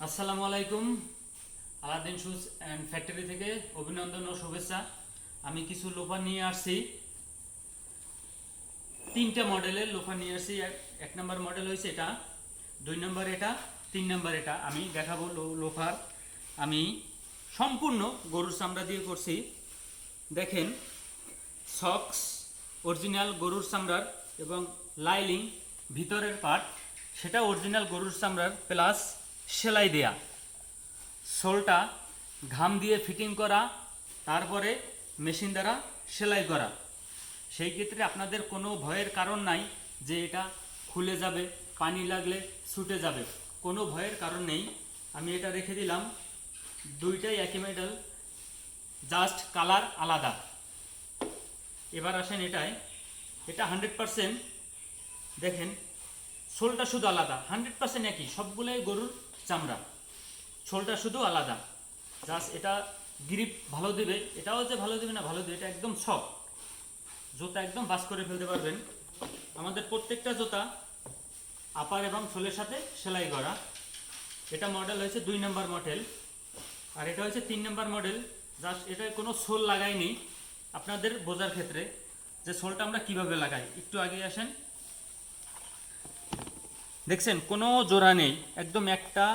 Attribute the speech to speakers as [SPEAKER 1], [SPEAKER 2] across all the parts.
[SPEAKER 1] আসসালামু আলাইকুম। Aladdin shoes and factory থেকে অভিনন্দন ও শুভেচ্ছা। আমি কিছু লোফা নিয়ে আসছি, তিনটা মডেলের লোফা নিয়ে আসছি। এক নম্বর মডেল হয়েছে এটা, 2 নম্বর এটা, 3 নম্বর এটা। আমি দেখাবো লোফার। আমি সম্পূর্ণ গরুর চামড়া দিয়ে করছি। দেখেন, সক্স অরিজিনাল গরুর চামড়ার এবং লাইলিং ভিতরের পার্ট সেটা অরিজিনাল গরুর চামড়ার প্লাস সেলাই দেয়া। সোলটা ঘাম দিয়ে ফিটিং করা, তারপরে মেশিন দ্বারা সেলাই করা। সেই ক্ষেত্রে আপনাদের কোনো ভয়ের কারণ নাই যে এটা খুলে যাবে, পানি লাগলে ছুটে যাবে, কোনো ভয়ের কারণ নেই। আমি এটা রেখে দিলাম, দুইটাই একই মেটাল, জাস্ট কালার আলাদা। এবার আসেন এটা 100%। দেখেন, সোলটা শুধু আলাদা, 100% একই, সবগুলোই গরুর চামড়া, সোলটা শুধু আলাদা। জাস্ট এটা গ্রিপ ভালো দেবে, এটাও যে ভালো দেবে না, ভালো দেবে। এটা একদম সফট জুতা, একদম বাস করে ফেলতে পারবেন। আমাদের প্রত্যেকটা জুতা আপার এবং সোলের সাথে সেলাই করা। এটা মডেল হয়েছে 2 নম্বর মডেল, আর এটা হচ্ছে 3 নম্বর মডেল। জাস্ট এটায় কোনো সোল লাগাইনি, আপনাদের বোঝার ক্ষেত্রে যে সোলটা আমরা কিভাবে লাগাই। একটু আগে আসেন, দেখছেন কোনো জোড়া নেই, একদম একটা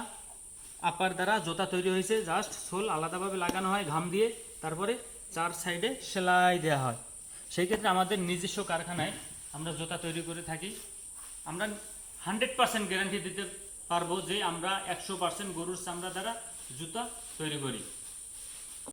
[SPEAKER 1] আপার দ্বারা জোতা তৈরি হয়েছে। জাস্ট সোল আলাদাভাবে লাগানো হয় ঘাম দিয়ে, তারপরে 4 সাইডে সেলাই দেওয়া হয়। সেই ক্ষেত্রে আমাদের নিজস্ব কারখানায় আমরা জুতা তৈরি করে থাকি। আমরা 100% গ্যারান্টি দিতে পারবো যে আমরা 100% গরুর চামড়া দ্বারা জুতা তৈরি করি।